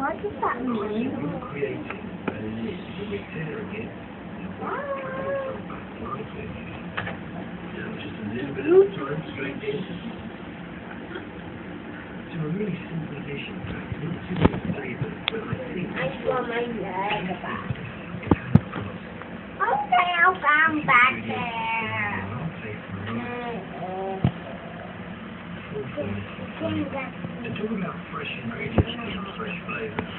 What does that mean? Just a little bit of time straight in. So a really simple addition. Not too many flavours, but I think I want my leg back. Okay, I'll come back there. And talk about fresh ingredients and fresh flavours.